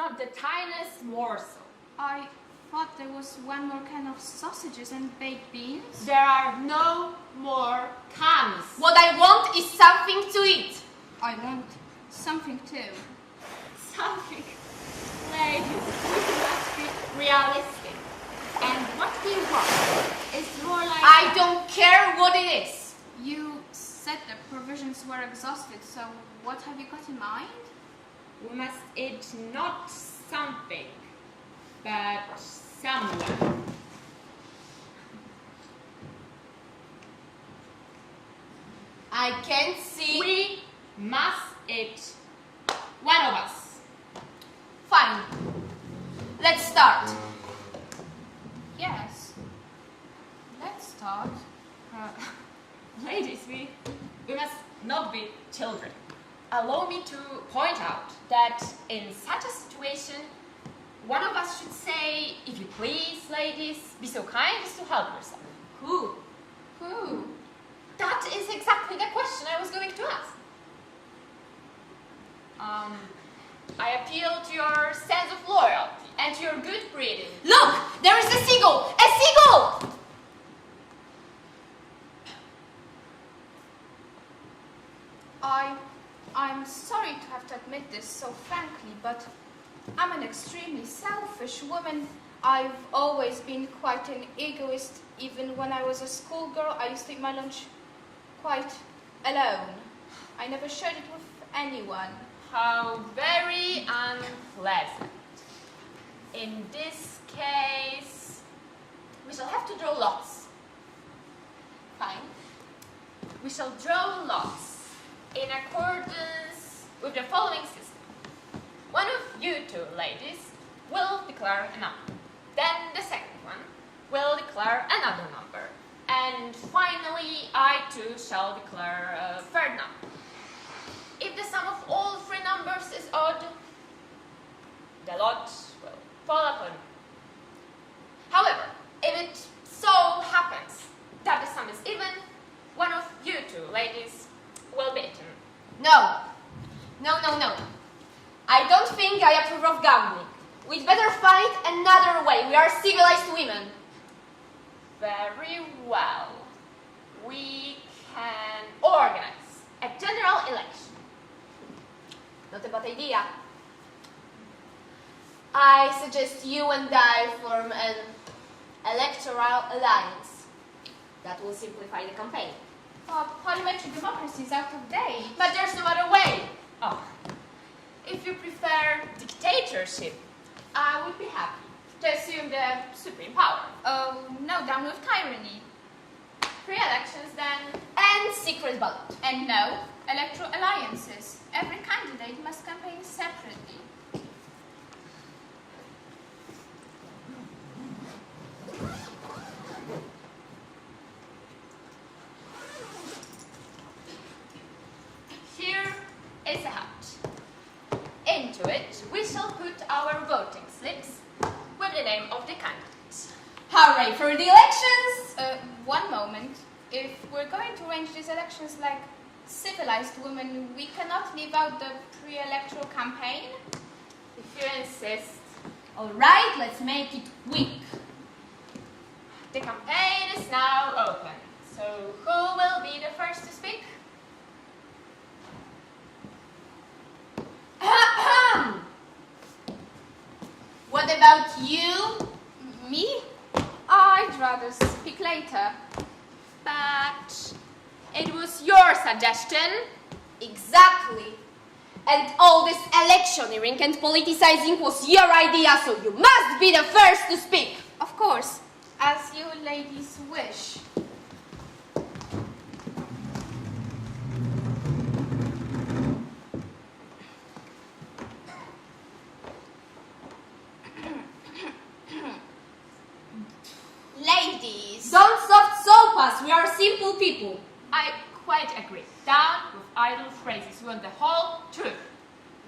not the tiniest morsel. I thought there was one more can of sausages and baked beans. There are no more cans. What I want is something to eat. I want something too. Something. Ladies, we must be realistic. And what we want is more like... I don't care what it is. You said the provisions were exhausted, so what have you got in mind? We must eat not something, but someone. I can't see. We must eat one of us. Fine. Let's start. Yes. Let's start. Ladies, we must not be children. Allow me to point out that in such a situation, one of us should say, if you please, ladies, be so kind as to help yourself. Who? Who? That is exactly the question I was going to ask. I appeal to your sense of loyalty and to your good breeding. Look! There is a seagull! A seagull! I'm sorry to have to admit this so frankly, but I'm an extremely selfish woman. I've always been quite an egoist. Even when I was a schoolgirl, I used to eat my lunch quite alone. I never shared it with anyone. How very unpleasant. In this case, we shall have to draw lots. Fine. We shall draw lots in accordance with the following system. One of you two ladies will declare a number. Then the second one will declare another number. And finally, I too shall declare a third number. If the sum of all three numbers is odd, the lot will fall upon me. However, if it so happens that the sum is even, one of you two ladies will be eaten. No. No, no, no. I don't think I approve of gambling. We'd better find another way. We are civilized women. Very well. We can organize a general election. Not a bad idea. I suggest you and I form an electoral alliance. That will simplify the campaign. Parliamentary democracy is out of date. But there's no other way. Oh. If you prefer dictatorship, I would be happy to assume the supreme power. Oh, no, down with tyranny. Free elections then. And secret ballot. And no, electoral alliances. Every candidate must campaign separately. Here is a hat. Into it, we shall put our voting slips with the name of the candidate. Hooray for the elections! One moment. If we're going to arrange these elections like civilized women, we cannot leave out the pre-electoral campaign. If you insist. All right, let's make it quick. The campaign is now open. So who will be the first to speak? What about you? Me? I'd rather speak later. But it was your suggestion. Exactly. And all this electioneering and politicizing was your idea, so you must be the first to speak. Of course, as you ladies wish. Ladies. Don't soft soap us, we are simple people. I quite agree. Down with idle phrases. We want the whole truth.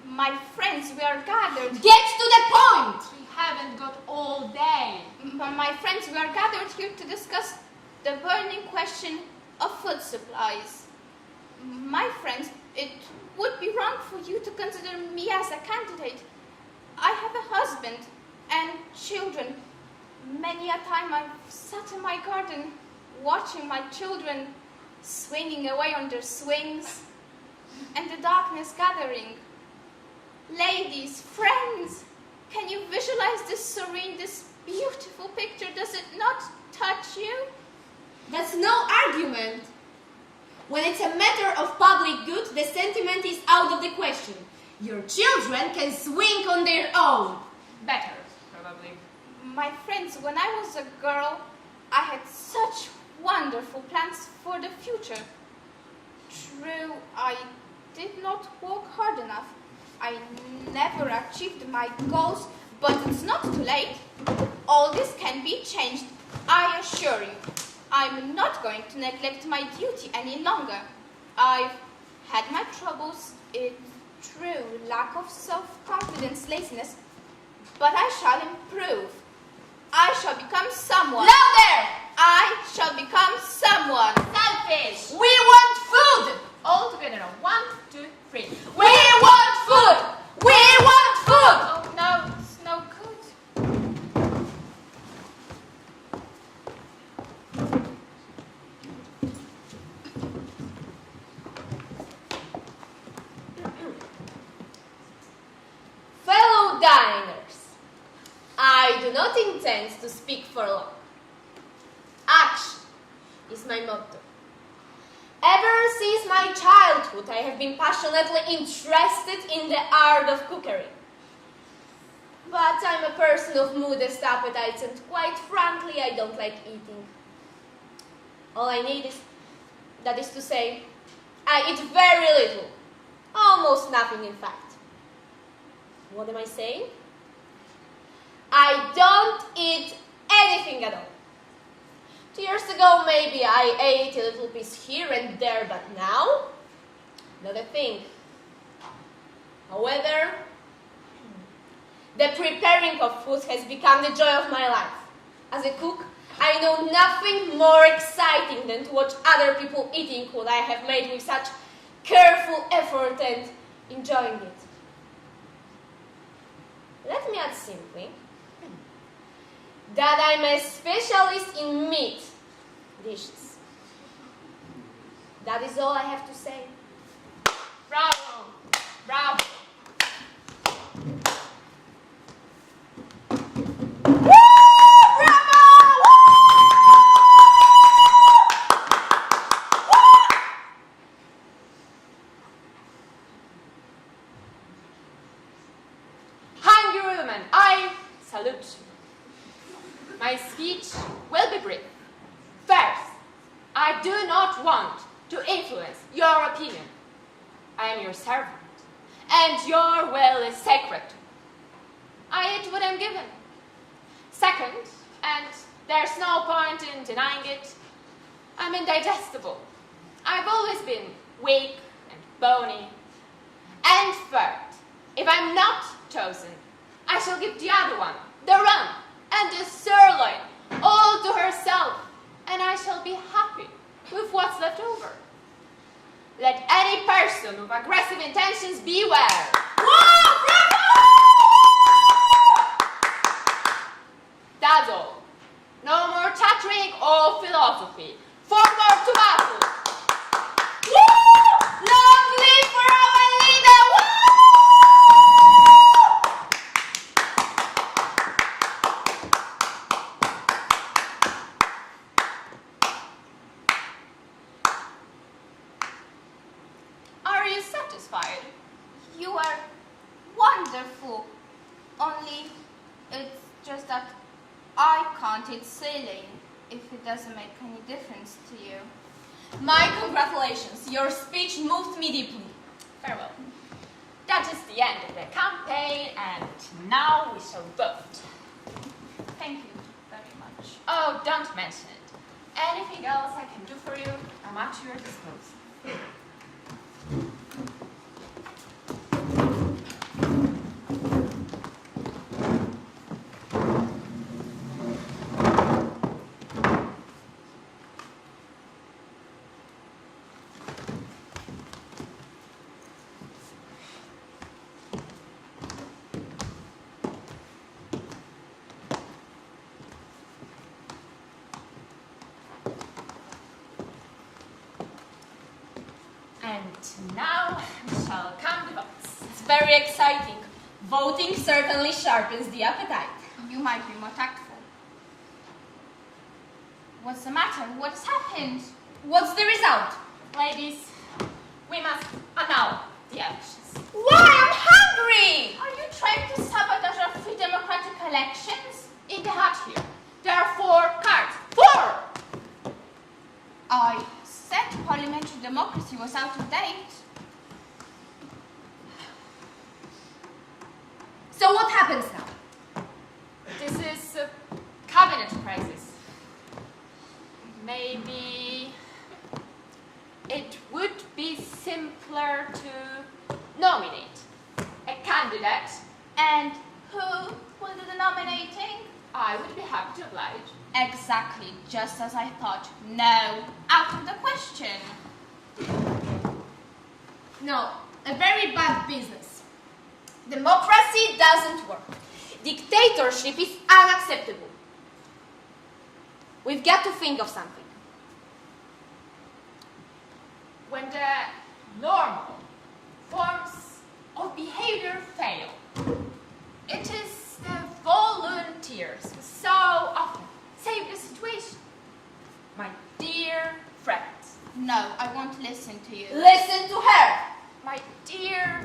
My friends, we are gathered. Get to the point! We haven't got all day. My friends, we are gathered here to discuss the burning question of food supplies. My friends, it would be wrong for you to consider me as a candidate. I have a husband and children. Many a time I've sat in my garden watching my children swinging away on their swings and the darkness gathering. Ladies, friends, can you visualize this serene, this beautiful picture? Does it not touch you? That's no argument. When it's a matter of public good, the sentiment is out of the question. Your children can swing on their own. Better, probably. My friends, when I was a girl, I had such wonderful plans for the future. True, I did not work hard enough. I never achieved my goals, but it's not too late. All this can be changed, I assure you. I'm not going to neglect my duty any longer. I've had my troubles, it's true, lack of self-confidence, laziness, but I shall improve. I shall become someone. Louder! I shall become someone. Selfish! We want food! All together on 1, 2, 3. We want food! We want food! Oh no, it's no good. Fellow diners, I do not intend to speak for long. Action is my motto. Ever since my childhood, I have been passionately interested in the art of cookery. But I'm a person of modest appetites, and quite frankly, I don't like eating. All I need is, that is to say, I eat very little, almost nothing in fact. What am I saying? I don't eat anything at all. 2 years ago, maybe I ate a little piece here and there, but now, not a thing. However, the preparing of food has become the joy of my life. As a cook, I know nothing more exciting than to watch other people eating what I have made with such careful effort and enjoying it. Let me add simply that I'm a specialist in meat dishes. That is all I have to say. Bravo! Bravo! Hungry women, I salute you. My speech will be brief. First, I do not want to influence your opinion. I am your servant, and your will is sacred. I eat what I'm given. Second, and there's no point in denying it, I'm indigestible. I've always been weak and bony. And third, if I'm not chosen, I shall give the other one, the rump and the sirloin, all to herself, and I shall be happy with what's left over. Let any person with aggressive intentions beware. Whoa, bravo! That's all. No more chattering or philosophy. Forward to battle. Woo! Long live for our leader! Woo! Are you satisfied? You are wonderful. Only it's just that I can't eat ceiling if it doesn't make any difference to you. My congratulations. Your speech moved me deeply. Farewell. That is the end of the campaign, and now we shall vote. Thank you very much. Oh, don't mention it. Anything else I can do for you, I'm at your disposal. now we shall count the votes. It's very exciting. Voting certainly sharpens the appetite. You might be more tactful. What's the matter? What has happened? What's the result? Ladies, we must annul the elections. Why? I'm hungry! Are you trying to sabotage our free democratic elections? In the hat here, there are 4 cards. 4! I said parliamentary democracy was out of date. So what happens now? This is a cabinet crisis. Maybe it would be simpler to nominate a candidate. And who will do the nominating? I would be happy to oblige. Exactly, just as I thought. No, out of the question. No, a very bad business. Democracy doesn't work. Dictatorship is unacceptable. We've got to think of something. When the normal forms of behavior fail, it is the volunteers who so often save the situation. My dear friends, No, I won't listen to you. Listen to her. my dear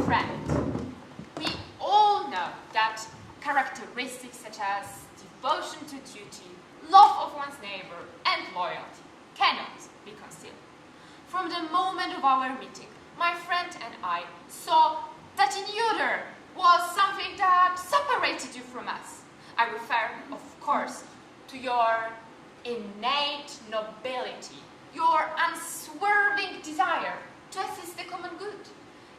friend, we all know that characteristics such as devotion to duty, love of one's neighbor, and loyalty cannot be concealed. From the moment of our meeting, my friend and I saw that in you there was something that separated you from us. I refer, of course, to your innate nobility, your unswerving desire to assist the common good,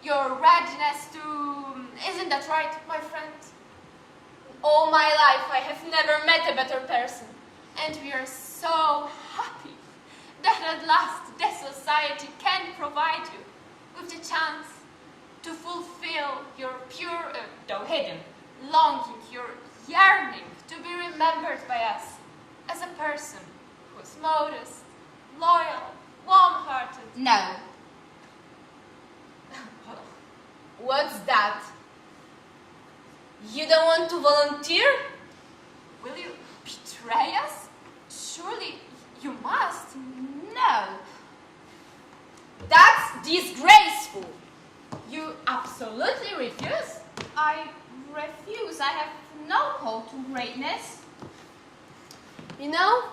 your readiness to... Isn't that right, my friend? All my life I have never met a better person. And we are so happy that at last the society can provide you with the chance to fulfill your pure, though hidden, longing, your yearning to be remembered by us as a person who is modest, loyal, warm-hearted. No. What's that? You don't want to volunteer? Will you betray us? Surely you must. No. That's disgraceful. You absolutely refuse? I refuse. I have no call to greatness. You know,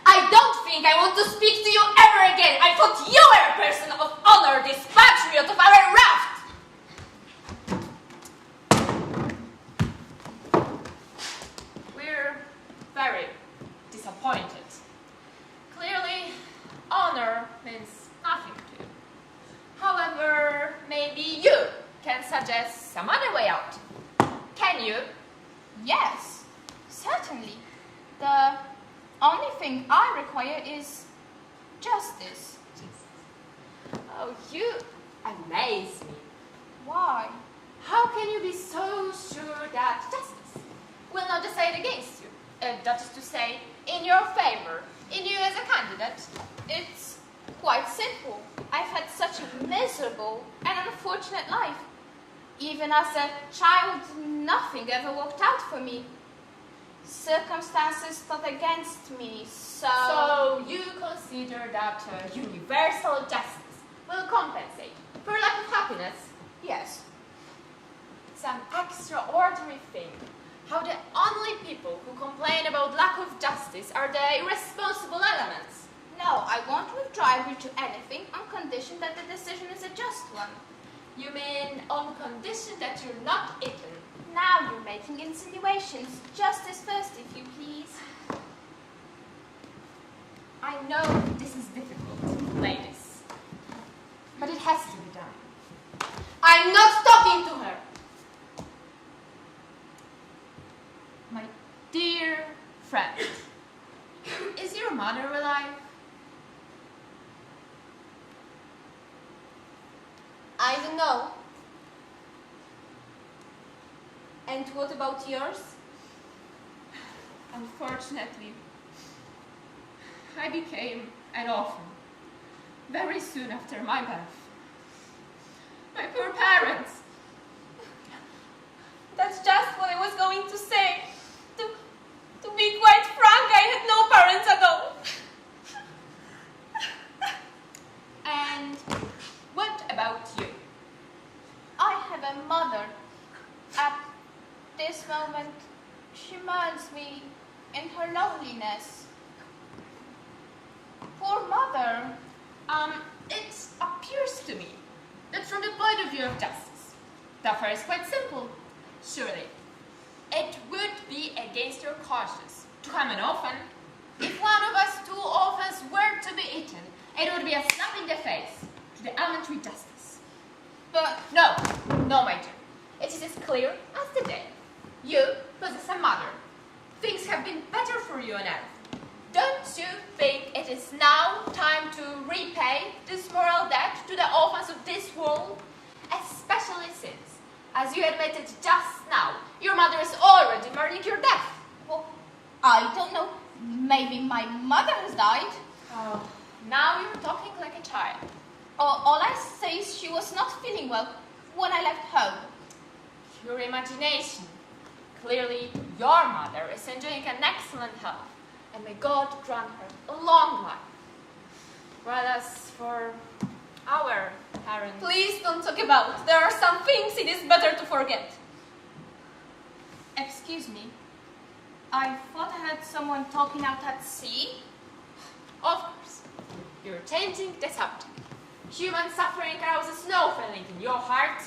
I don't think I want to speak to you ever again. I thought you were a person of honor, this patriot of our raft. We're very disappointed. Clearly, honor means nothing to you. However, maybe you can suggest some other way out. Can you? Yes, certainly. The only thing I require is justice. Oh, you amaze me. Why? How can you be so sure that justice will not decide against you? That is to say, in your favor, in you as a candidate. It's quite simple. I've had such a miserable and unfortunate life. Even as a child, nothing ever worked out for me. Circumstances thought against me, So you consider that universal justice will compensate for lack of happiness? yes. It's an extraordinary thing how the only people who complain about lack of justice are the irresponsible elements. No, I won't withdraw agree to anything on condition that the decision is a just one. You mean on condition that you're not eaten? Now you're making insinuations. Justice first, if you please. I know this is difficult, ladies, but it has to be done. I'm not talking to her. My dear friend, is your mother alive? I don't know. And what about yours? Unfortunately, I became an orphan. very soon after my birth. My poor parents. That's just what I was going to say. To be quite frank, I had no parents at all. And what about you? I have a mother. At this moment, she mourns me in her loneliness. Poor mother. It appears to me that from the point of view of justice, the affair is quite simple. Surely, it would be against your conscience to harm an orphan. If one of us two orphans were to be eaten, it would be a slap in the face to the elementary justice. But No, my dear. It is as clear as the day. You possess a mother. Things have been better for you on earth. Don't you think it is now time to repay this moral debt to the orphans of this world? Especially since, as you admitted just now, your mother is already mourning your death. well, I don't know. Maybe my mother has died. Oh, now you're talking like a child. All I say is she was not feeling well when I left home. Your imagination. Clearly, your mother is enjoying an excellent health, and may God grant her a long life. Whereas for our parents... Please don't talk about it. There are some things it is better to forget. Excuse me. I thought I heard someone talking out at sea. Of course, you're changing the subject. Human suffering arouses no feeling in your heart.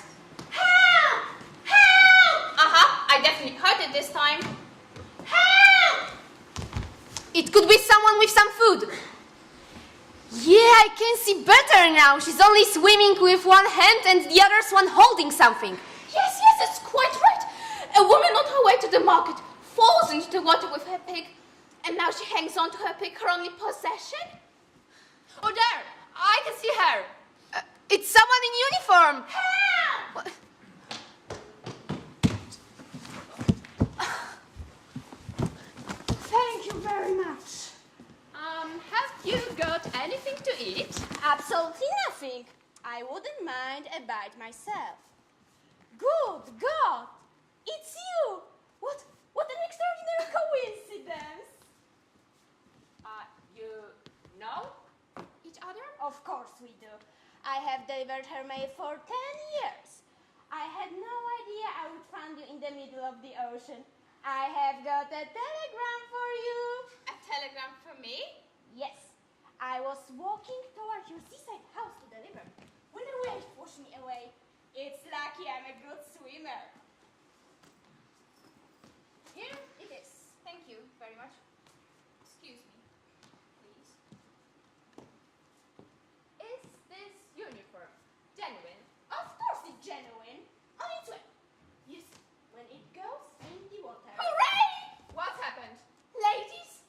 Help! Help! I definitely heard it this time. Help! It could be someone with some food. Yeah, I can see better now. She's only swimming with one hand and the other's one holding something. Yes, that's quite right. A woman on her way to the market falls into the water with her pig, and now she hangs on to her pig, her only possession. Oh, there! I can see her. It's someone in uniform. Help! Thank you very much. Have you got anything to eat? Absolutely nothing. I wouldn't mind a bite myself. Good God! It's you! What an extraordinary coincidence! You know each other? Of course we do. I have delivered her mail for 10 years. I had no idea I would find you in the middle of the ocean. I have got a telegram for you. A telegram for me? Yes, I was walking toward your seaside house to deliver when a wave pushed me away. It's lucky I'm a good swimmer. Here it is. Thank you very much. Excuse me, please. Is this uniform genuine? Of course it's genuine. On its way. You see, when it goes in the water. Hooray! What happened? Ladies,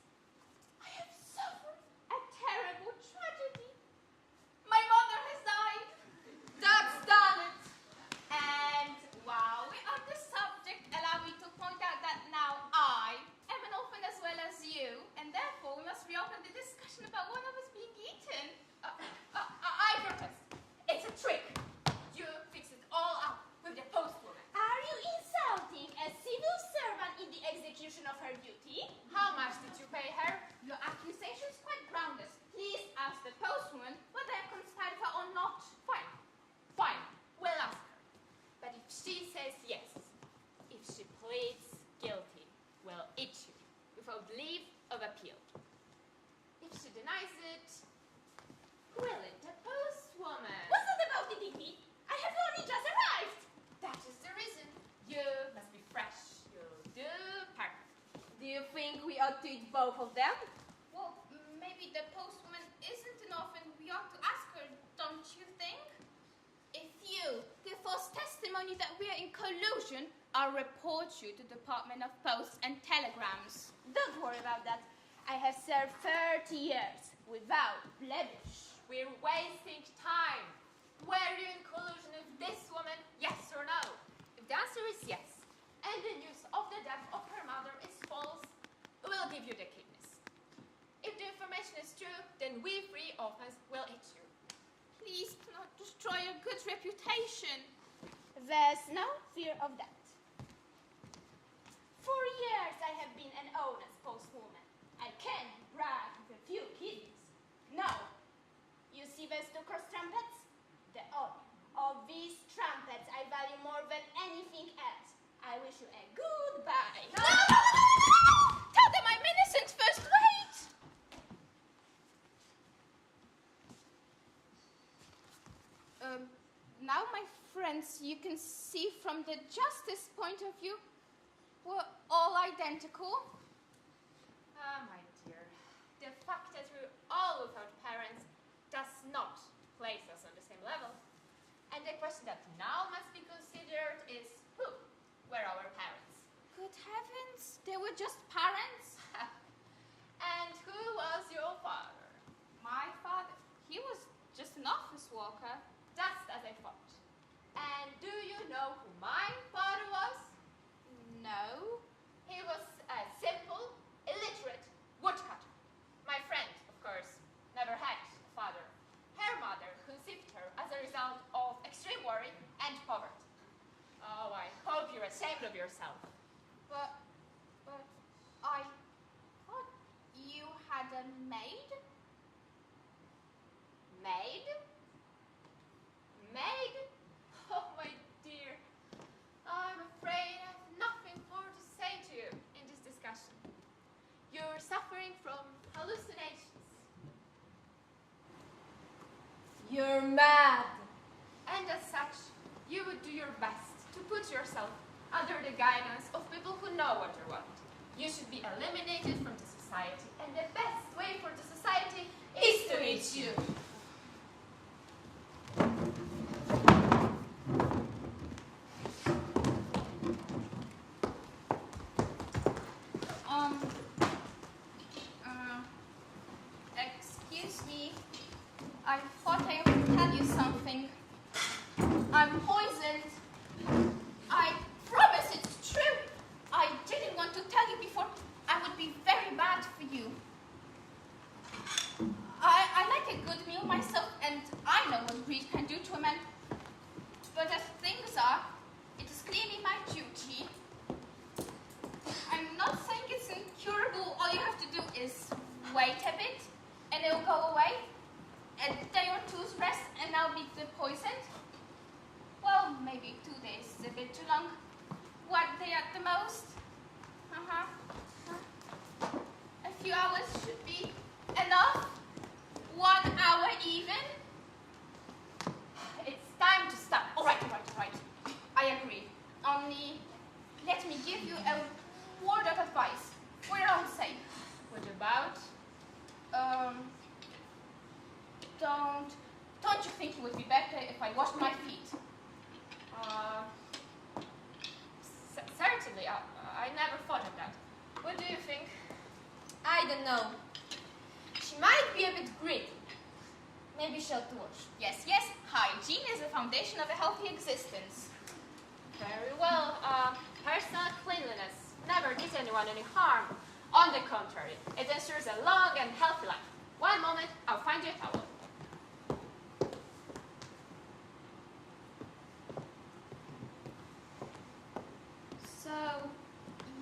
I have suffered a terrible tragedy. My mother has died. That's done it. And while we're on the subject, allow me to point out that now I am an orphan as well as you, and therefore we must reopen the discussion about one of us being eaten. I protest. It's a trick. You fix it all up with the postwoman. Are you insulting a civil servant in the execution of her duty? How much did you pay her? Your accusation is quite groundless. Please ask the postwoman whether I conspired her or not. Fine. Fine. We'll ask her. But if she says yes, if she pleads guilty, we'll eat you without leave of appeal. If she denies it, we'll eat the postwoman. What's it about the DP? I have only just arrived. That is the reason. You must be fresh. You'll do perfect. Do you think we ought to eat both of them? Well, maybe the postwoman isn't an orphan. We ought to ask her, don't you think? If you give false testimony that we are in collusion, I'll report you to the Department of Posts and Telegrams. Don't worry about that. I have served 30 years without blemish. We're wasting time. Were you in collusion with this woman, yes or no? If the answer is yes, and the news of the death of her mother is false, we'll give you the kidneys. If the information is true, then we three orphans will eat you. destroy a good reputation. There's no fear of that. For years I have been an honest postwoman. I can brag with a few kiddies. No. You see those two cross trumpets? The honor of these trumpets I value more than anything else. I wish you a goodbye. No! Tell them I'm innocent first, wait! Now, my friends, you can see from the justice point of view, we're all identical. Ah, my dear, the fact that we're all without parents does not place us on the same level. And the question that now must be considered is who were our parents? Good heavens, they were just parents? And who was your father? My father, he was just an office worker. Just as I thought. And do you know who my father was? No. He was a simple, illiterate woodcutter. My friend, of course, never had a father. Her mother conceived her as a result of extreme worry and poverty. Oh, I hope you're ashamed of yourself. But I thought you had a maid? Maid? Maid? Oh, my dear. I'm afraid I have nothing more to say to you in this discussion. You're suffering from hallucinations. You're mad. And as such, you would do your best to put yourself under the guidance of people who know what you want. You should be eliminated from the society, and the best way for the society is to eat you. Excuse me. I thought I would tell you something. I'm poisoned. I promise it's true. I didn't want to tell you before. I would be very bad for you. I like a good meal myself, and I know what greed can do to a man. But as things are, it is clearly my duty. I'm not saying it's incurable. All you have to do is wait a bit, and it'll go away. A day or two's rest, and I'll be depoisoned. Well, maybe 2 days is a bit too long. 1 day at the most. A few hours should be enough. 1 hour even. It's time to stop. All right. I agree. Only let me give you a word of advice for your own sake. What about? Don't you think it would be better if I washed my feet? Certainly. I never thought of that. What do you think? I don't know. She might be a bit greedy. Maybe she'll wash. Yes. Hygiene is the foundation of a healthy existence. Very well. Personal cleanliness never did anyone any harm. On the contrary, it ensures a long and healthy life. 1 moment, I'll find you a towel. So,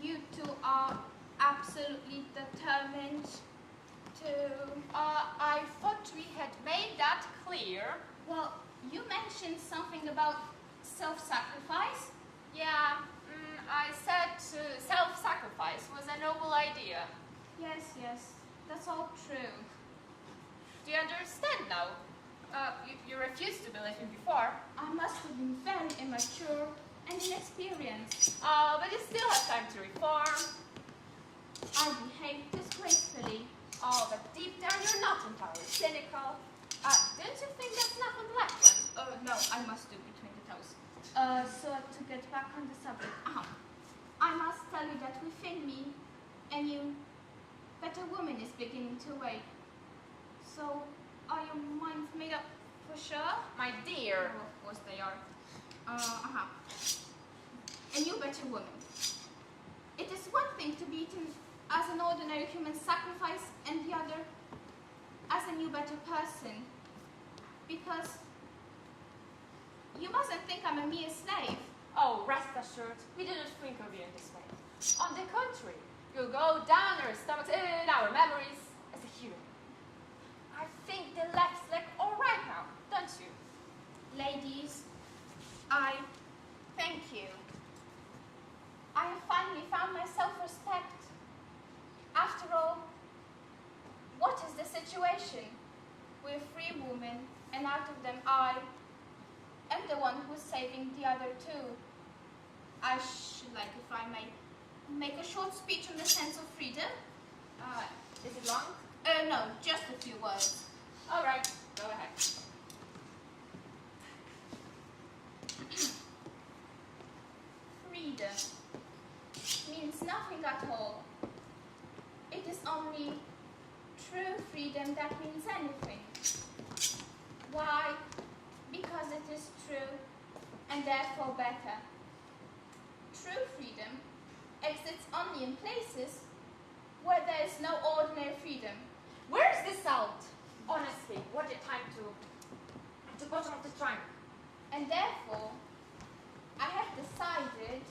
you two are absolutely determined to... I thought we had made that clear. Well, you mentioned something about self-sacrifice. Yeah, I said self-sacrifice was a noble idea. Yes, that's all true. Do you understand now? You refused to believe it before. I must have been very immature and inexperienced. But you still have time to reform. I behaved disgracefully. Oh, but deep down you're not entirely cynical. Don't you think that's not a black one? No, I must do between the toes. So to get back on the subject, I must tell you that within me, a new, better woman is beginning to wake. So, are your minds made up for sure? My dear. Oh, of course they are. A new, better woman. It is one thing to be eaten as an ordinary human sacrifice, and the other as a new, better person. Because You mustn't think I'm a mere slave. Oh, rest assured, we do not think of you in this way. On the contrary, you'll go down our stomachs in our memories as a hero. I think the left's like all right now, don't you? Ladies, I thank you. I have finally found my self-respect. After all, what is the situation? We're free women, and out of them I am the one who's saving the other two. I should like, if I may, make a short speech on the sense of freedom. Is it long? No, just a few words. All right, go ahead. Freedom means nothing at all. It is only true freedom that means anything. Why? Because it is true and therefore better. True freedom exists only in places where there is no ordinary freedom. Where's the salt? Honestly, what a time to at the bottom of the trunk. And therefore, I have decided,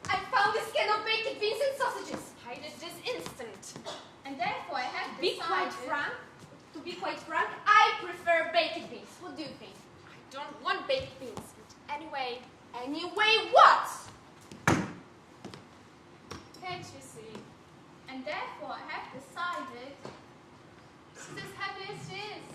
I found this can of baked beans and sausages. Hide it this instant. and therefore I have To be decided, quite frank, I prefer baked beans. What do you think? I don't want baked beans. But anyway, Anyway, what? can't you see? and therefore I have decided, She's as happy as she is.